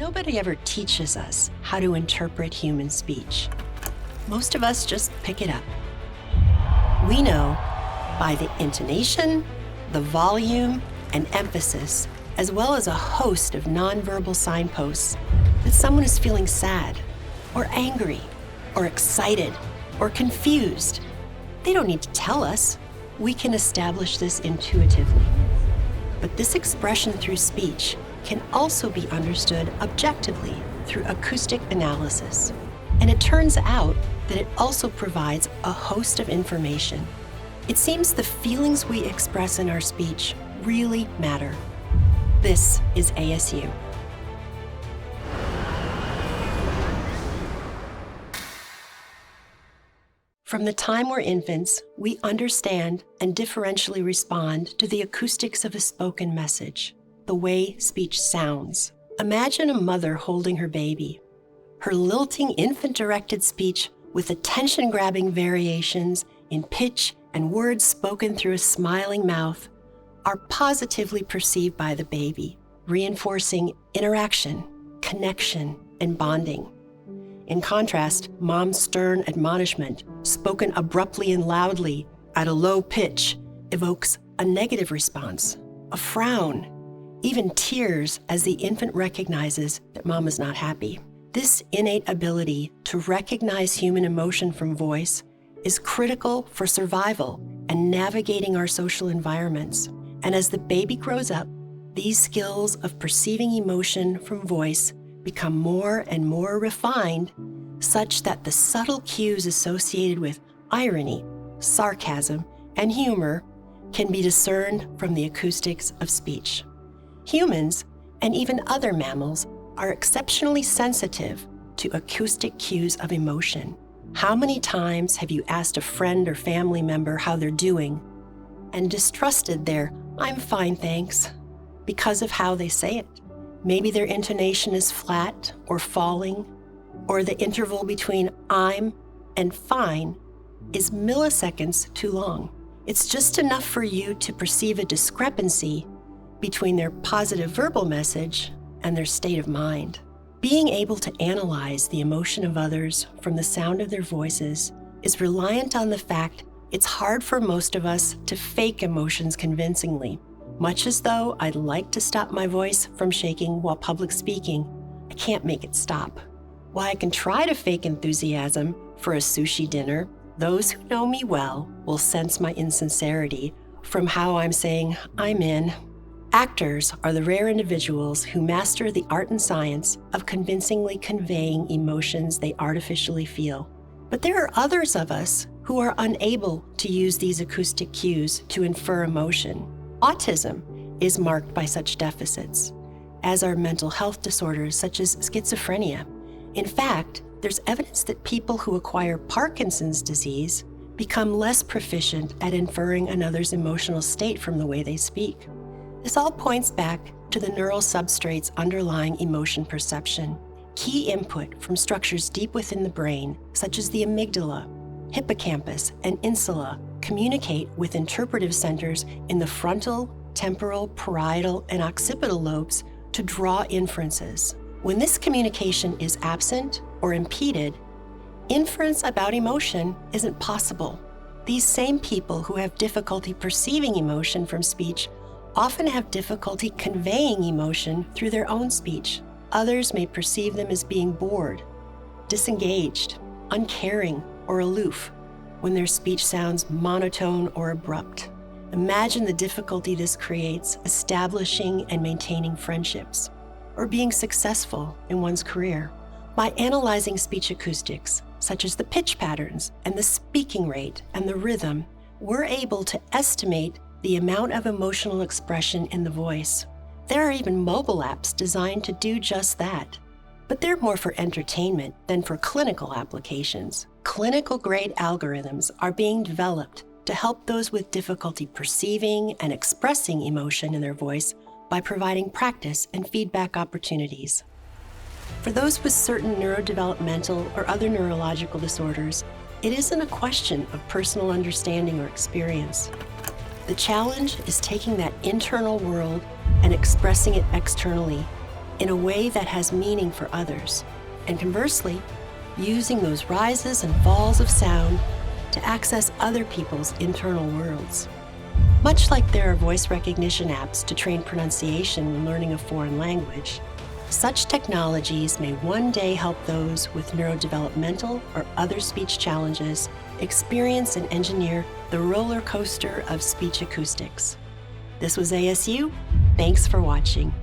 Nobody ever teaches us how to interpret human speech. Most of us just pick it up. We know by the intonation, the volume, and emphasis, as well as a host of nonverbal signposts, that someone is feeling sad, or angry, or excited, or confused. They don't need to tell us. We can establish this intuitively. But this expression through speech can also be understood objectively through acoustic analysis. And it turns out that it also provides a host of information. It seems the feelings we express in our speech really matter. This is ASU. From the time we're infants, we understand and differentially respond to the acoustics of a spoken message, the way speech sounds. Imagine a mother holding her baby. Her lilting infant-directed speech with attention-grabbing variations in pitch and words spoken through a smiling mouth are positively perceived by the baby, reinforcing interaction, connection, and bonding. In contrast, mom's stern admonishment, spoken abruptly and loudly at a low pitch, evokes a negative response, a frown, even tears as the infant recognizes that mom is not happy. This innate ability to recognize human emotion from voice is critical for survival and navigating our social environments. And as the baby grows up, these skills of perceiving emotion from voice become more and more refined, such that the subtle cues associated with irony, sarcasm, and humor can be discerned from the acoustics of speech. Humans, and even other mammals, are exceptionally sensitive to acoustic cues of emotion. How many times have you asked a friend or family member how they're doing and distrusted their "I'm fine, thanks," because of how they say it? Maybe their intonation is flat or falling, or the interval between "I'm" and "fine" is milliseconds too long. It's just enough for you to perceive a discrepancy between their positive verbal message and their state of mind. Being able to analyze the emotion of others from the sound of their voices is reliant on the fact it's hard for most of us to fake emotions convincingly. Much as though I'd like to stop my voice from shaking while public speaking, I can't make it stop. While I can try to fake enthusiasm for a sushi dinner, those who know me well will sense my insincerity from how I'm saying "I'm in." Actors are the rare individuals who master the art and science of convincingly conveying emotions they artificially feel. But there are others of us who are unable to use these acoustic cues to infer emotion. Autism is marked by such deficits, as are mental health disorders such as schizophrenia. In fact, there's evidence that people who acquire Parkinson's disease become less proficient at inferring another's emotional state from the way they speak. This all points back to the neural substrates underlying emotion perception. Key input from structures deep within the brain, such as the amygdala, hippocampus, and insula, communicate with interpretive centers in the frontal, temporal, parietal, and occipital lobes to draw inferences. When this communication is absent or impeded, inference about emotion isn't possible. These same people who have difficulty perceiving emotion from speech often have difficulty conveying emotion through their own speech. Others may perceive them as being bored, disengaged, uncaring, or aloof when their speech sounds monotone or abrupt. Imagine the difficulty this creates establishing and maintaining friendships, or being successful in one's career. By analyzing speech acoustics, such as the pitch patterns and the speaking rate and the rhythm, we're able to estimate the amount of emotional expression in the voice. There are even mobile apps designed to do just that. But they're more for entertainment than for clinical applications. Clinical-grade algorithms are being developed to help those with difficulty perceiving and expressing emotion in their voice by providing practice and feedback opportunities. For those with certain neurodevelopmental or other neurological disorders, it isn't a question of personal understanding or experience. The challenge is taking that internal world and expressing it externally, in a way that has meaning for others, and conversely, using those rises and falls of sound to access other people's internal worlds. Much like there are voice recognition apps to train pronunciation when learning a foreign language, such technologies may one day help those with neurodevelopmental or other speech challenges experience and engineer the roller coaster of speech acoustics. This was ASU. Thanks for watching.